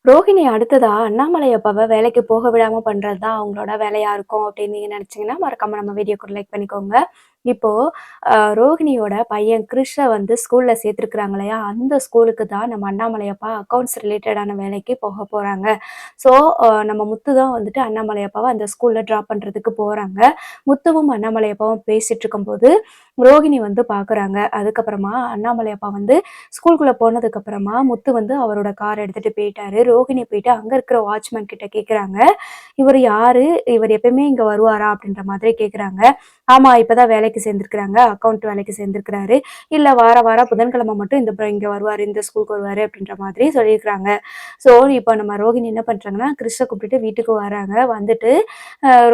ரோஹிணி அடுத்ததா அண்ணாமலை அப்பாவ வேலைக்கு போக விடாம பண்றது தான் அவங்களோட வேலையா இருக்கும் அப்படின்னு நீங்க நினைச்சீங்கன்னா, மறக்காம நம்ம வீடியோக்கு லைக் பண்ணிக்கோங்க. இப்போ ரோஹிணியோட பையன் கிரிஷ வந்து ஸ்கூல்ல சேர்த்துருக்காங்க இல்லையா? அந்த ஸ்கூலுக்கு தான் நம்ம அண்ணாமலை அப்பா அக்கவுண்ட்ஸ் ரிலேட்டடான வேலைக்கு போக போறாங்க. ஸோ நம்ம முத்து தான் வந்துட்டு அண்ணாமலை அப்பாவ அந்த ஸ்கூல்ல ட்ராப் பண்றதுக்கு போறாங்க. முத்துவும் அண்ணாமலை அப்பாவும் பேசிட்டு இருக்கும்போது, ரோஹிணி வந்து பார்க்குறாங்க. அதுக்கப்புறமா அண்ணாமலை அப்பா வந்து ஸ்கூலுக்குள்ள போனதுக்கப்புறமா முத்து வந்து அவரோட கார் எடுத்துட்டு போயிட்டாரு. ரோஹிணி போயிட்டு அங்க இருக்கிற வாட்ச்மேன் கிட்ட கேட்குறாங்க, "இவரு யாரு? இவரு எப்பயுமே இங்க வருவாரா?" அப்படின்ற மாதிரி கேட்குறாங்க. "ஆமா, இப்பதான் வேலைக்கு சேர்ந்திருக்கிறாங்க. அக்கவுண்ட் வேலைக்கு சேர்ந்திருக்கிறாரு. இல்ல வாரம் புதன்கிழமை மட்டும் இங்க வருவாரு. இந்த ஸ்கூலுக்கு வருவாரு." அப்படின்ற மாதிரி சொல்லியிருக்கிறாங்க. ஸோ, இப்ப நம்ம ரோஹிணி என்ன பண்றாங்கன்னா, கிறிஷ கூப்பிட்டுட்டு வீட்டுக்கு வராங்க. வந்துட்டு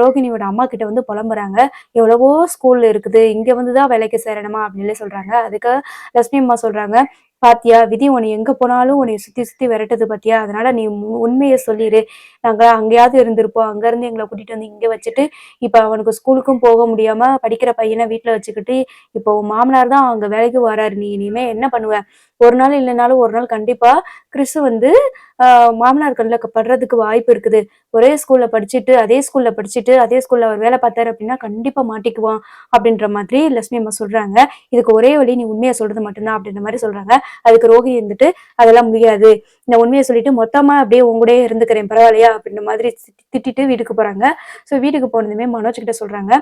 ரோஹிணியோட அம்மா கிட்ட வந்து புலம்புறாங்க. "எவ்வளவோ ஸ்கூல் இருக்குது. இங்க வந்து தான் வேலைக்கு சேரணுமா?" அப்படின்னு சொல்றாங்க. அதுக்கு லட்சுமி அம்மா சொல்றாங்க, "பாத்தியா விதி உன்னை எங்க போனாலும் உன்னைய சுத்தி சுத்தி விரட்டுது பாத்தியா? அதனால நீ உண்மைய சொல்லிரு. நாங்க அங்கேயாவது இருந்திருப்போம். அங்க இருந்து எங்கள கூட்டிட்டு வந்து இங்க வச்சுட்டு, இப்ப அவனுக்கு ஸ்கூலுக்கும் போக முடியாம படிக்கிற பையன வீட்ல வச்சுக்கிட்டு, இப்போ உன் மாமனார் தான் அங்க வேலைக்கு வராரு. நீ இனிமே என்ன பண்ணுவ? ஒரு நாள் இல்லனாலும் ஒரு நாள் கண்டிப்பா கிறிஸ் வந்து மாமனார் கண்ல படுறதுக்கு வாய்ப்பு இருக்குது. ஒரே ஸ்கூல்ல படிச்சுட்டு, அதே ஸ்கூல்ல அவர் வேலை பார்த்தாரு அப்டின்னா, கண்டிப்பா மாட்டிக்குவான்." அப்படின்ற மாதிரி லட்சுமி அம்மா சொல்றாங்க. "இதுக்கு ஒரே வழி நீ உண்மைய சொல்றது மட்டும் தான்." அப்படின்ற மாரி சொல்றாங்க. அதுக்கு ரோஹி இருந்துட்டு, "அதெல்லாம் முடியாது. நான் உண்மைய சொல்லிட்டு மொத்தமா அப்படியே உன் கூடயே இருந்துக்கிறேன் பரவாயில்லையா?" அப்படின்ற மாதிரி திட்டிட்டு வீட்டுக்கு போறாங்க. ஸோ வீட்டுக்கு போனதுமே மனோஜ் கிட்ட சொல்றாங்க,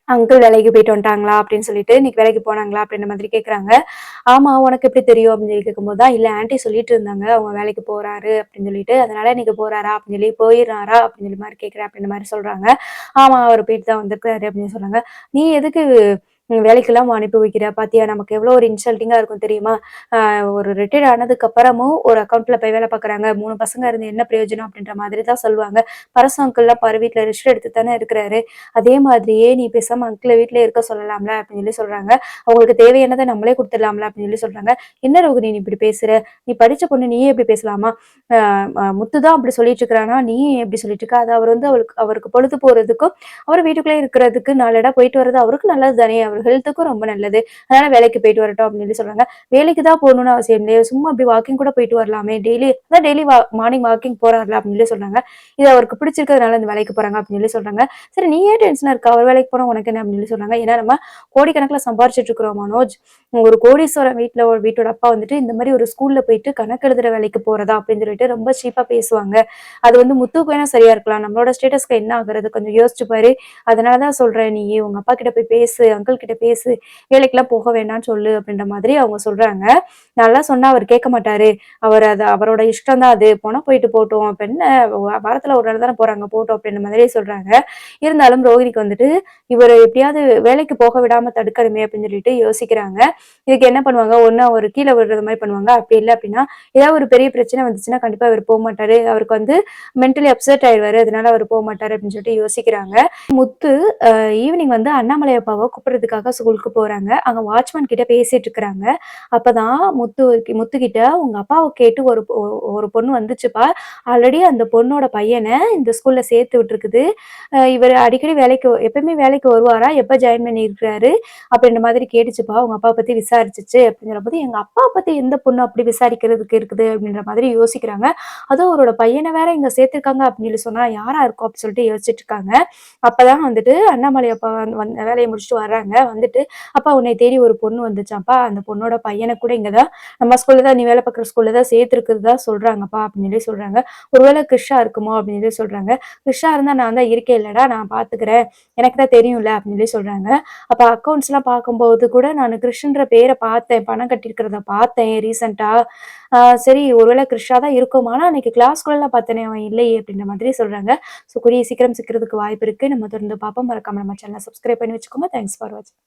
"அங்கிள் வேலைக்கு போயிட்டு வந்துட்டாங்களா?" அப்படின்னு சொல்லிட்டு, "இன்னைக்கு வேலைக்கு போனாங்களா?" அப்படின்ற மாதிரி கேட்குறாங்க. "ஆமா, உனக்கு எப்படி தெரியும்?" அப்படின்னு சொல்லி கேட்கும்போது தான், "இல்ல ஆன்டி சொல்லிட்டு இருந்தாங்க. அவங்க வேலைக்கு போறாரு அப்படின்னு சொல்லிட்டு. அதனால இன்னைக்கு போறாரா? அப்படின்னு சொல்லி போயிடுறாரா? அப்படின்னு சொல்லி மாரி கேட்கிறேன்." அப்படின்ற மாரி சொல்றாங்க. "ஆமா, அவரு போயிட்டு தான் வந்திருக்காரு." அப்படின்னு சொன்னாங்க. "நீ எதுக்கு வேலைக்கெல்லாம் அனுப்பி வைக்கிற? பாத்தியா நமக்கு எவ்வளோ ஒரு இன்சல்ட்டிங்கா இருக்கும் தெரியுமா? ஒரு ரிட்டயர்ட் ஆனதுக்கு அப்புறமும் ஒரு அக்கவுண்ட்ல போய் வேலை பார்க்குறாங்க. 3 பசங்க இருந்து என்ன பிரயோஜனம்?" அப்படின்ற மாதிரி தான் சொல்லுவாங்க. "பரசு அங்கிள்லாம் பாரு வீட்ல ரெஸ்ட் எடுத்து தானே இருக்கிறாரு. அதே மாதிரியே நீ பேசாம அங்கிள வீட்லயே இருக்க சொல்லலாம்ல." அப்படின்னு சொல்லி சொல்றாங்க. "அவங்களுக்கு தேவையானத நம்மளே குடுத்துடலாம்ல." அப்படின்னு சொல்லி சொல்றாங்க. "என்ன ரோகிணி நீ இப்படி பேசுற? நீ படிச்ச பொண்ணு நீயே இப்படி பேசலாமா? அ முத்து தான் அப்படி சொல்லிட்டு இருக்கிறானா, நீ ஏன் இப்படி சொல்லிட்டு இருக்க? அது அவர் வந்து அவருக்கு பொழுது போறதுக்கும், அவர் வீட்டுக்குள்ளேயே இருக்கிறதுக்கு 4 இடம் போயிட்டு வர்றது அவருக்கு நல்லது தானே! அவர் ஹெல்த்துக்கும் ரொம்ப நல்லது. அதனால வேலைக்கு போயிட்டு வரட்டும்." அப்படின்னு சொல்லி சொல்றாங்க. "வேலைக்கு தான் போகணும்னு அவசியம் இல்லையே. சும்மா அப்படி வாக்கிங் கூட போயிட்டு வரலாமே. டெய்லி மார்னிங் வாக்கிங் போறார்ல." அப்படின்னு சொல்லி சொல்றாங்க. "இது அவருக்கு பிடிச்சிருக்கிறதுனால இந்த வேலைக்கு போறாங்க." அப்படின்னு சொல்லி சொல்றாங்க. "சரி நீ ஏன் டென்ஷனா இருக்க? அவர் வேலைக்கு போனா உனக்கு என்ன?" அப்படின்னு சொல்லி சொல்றாங்க. "ஏன்னா நம்ம கோடிக்கணக்குல சம்பாரிச்சுட்டு இருக்கிறோம் மனோஜ். ஒரு கோடீஸ்வரன் வீட்டோட அப்பா வந்துட்டு இந்த மாரி ஒரு ஸ்கூல்ல போயிட்டு கணக்கு எழுதுற வேலைக்கு போறதா?" அப்படின்னு சொல்லிட்டு ரொம்ப சீப்பா பேசுவாங்க. அது வந்து முத்துவுக்கு வேணா சரியா இருக்கலாம். நம்மளோட ஸ்டேட்டஸ்க்கு என்ன ஆகுறது? கொஞ்சம் யோசிச்சு பாரு. அதனால தான் சொல்றேன். நீ உங்க அப்பா கிட்ட போய் பேசு, அங்கிள் கிட்ட பேசு. வேலைக்கெல்லாம் போக வேணாம்னு சொல்லு." அப்படின்ற மாதிரி அவங்க சொல்றாங்க. நான்லாம் சொன்னா அவர் கேட்க மாட்டாரு. அது அவரோட இஷ்டம் தான் அது. போனா போயிட்டு போட்டும். இப்ப என்ன வாரத்துல ஒரு நாள் தானே போறாங்க போட்டும் அப்படின்ற மாதிரி சொல்றாங்க. இருந்தாலும் ரோஹிணிக்கு வந்துட்டு இவர எப்படியாவது வேலைக்கு போக விடாம தடுக்கணுமே அப்படின்னு சொல்லிட்டு யோசிக்கிறாங்க. இதுக்கு என்ன பண்ணுவாங்க, ஒண்ணு அவரு கீழ விழுறது மாரி பண்ணுவாங்க. அப்படி இல்ல அப்படின்னா, ஏதாவது ஒரு பெரிய பிரச்சனை வந்துச்சுன்னா கண்டிப்பா அவரு போமாட்டாரு. அவருக்கு வந்து மென்டலி அப்செட் ஆயிருவாரு. அதனால அவரு போமாட்டாரு அப்படின்னு சொல்லிட்டு யோசிக்கிறாங்க. முத்து ஈவினிங் வந்து அண்ணாமலை அப்பாவ கூப்பிடுறதுக்காக ஸ்கூலுக்கு போறாங்க. அங்க வாட்ச்மேன் கிட்ட பேசிட்டு இருக்கிறாங்க. அப்பதான் முத்துக்கிட்ட "உங்க அப்பாவ கேட்டு ஒரு பொண்ணு வந்துச்சுப்பா. ஆல்ரெடி அந்த பொண்ணோட பையன இந்த ஸ்கூல்ல சேர்த்து விட்டுருக்குது. இவரு அடிக்கடி எப்பயுமே வேலைக்கு வருவாரா? எப்ப ஜாயின் பண்ணியிருக்கிறாரு?" அப்படின்ற மாதிரி கேட்டுச்சுப்பா. "உங்க அப்பாவ பத்தி விசாரிச்சுச்சு." அப்படின்னு சொல்லும்போது, "எங்க அப்பாவ பத்தி எந்த பொண்ணு அப்படி விசாரிக்கிறதுக்கு இருக்குது?" அப்படின்ற மாதிரி யோசிக்கிறாங்க. அதுவும் அவரோட பையன வேற இங்க சேர்த்துருக்காங்க அப்படின்னு சொல்லி சொன்னா யாரா இருக்கும்? அப்படின்னு சொல்லிட்டு யோசிச்சுட்டு இருக்காங்க. அப்பதான் வந்துட்டு அண்ணாமலை அப்பா வேலைய முடிச்சுட்டு வர்றாங்க. வந்துட்டு, "அப்பா உன்னை தேடி ஒரு பொண்ணு வந்துச்சாம்ப்பா. அந்த பொண்ணோட பையன கூட இங்க தான் நம்ம ஸ்கூல்ல தான் நீ வேலை பார்க்குற ஸ்கூல்ல தான் சேர்த்துருக்கிறதா சொல்றாங்கப்பா." அப்படின்னு சொல்லி சொல்றாங்க. "ஒருவேளை கிருஷா இருக்குமோ?" அப்படின்னு சொல்லி சொல்றாங்க. "கிருஷா இருந்தா நான் தான் இருக்கேன் இல்லடா, நான் பார்த்துக்கிறேன். எனக்கு தான் தெரியும்ல." அப்படின்னு சொல்லி சொல்றாங்க. அப்ப அக்கவுண்ட்ஸ்லாம் பார்க்கும்போது கூட நானு கிருஷ்ன்ற பேர பார்த்தேன். பணம் கட்டியிருக்கிறத பார்த்தேன் ரீசென்ட்டா. சரி ஒருவேளை கிருஷா தான் இருக்குமா? ஆனா அன்னைக்கு கிளாஸ்க்குள்ளலாம் பார்த்தேனே அவன் இல்லையே அப்படின்ற மாதிரி சொல்றாங்க. ஸோ கூடிய சீக்கிரம் சிக்கிறதுக்கு வாய்ப்பு இருக்கு. நம்ம தொடர்ந்து பார்ப்போம். மறக்காம நம்ம சேனல சப்ஸ்கிரைப் பண்ணி வச்சுக்கோங்க. தேங்க்ஸ் ஃபார் வாட்சிங்.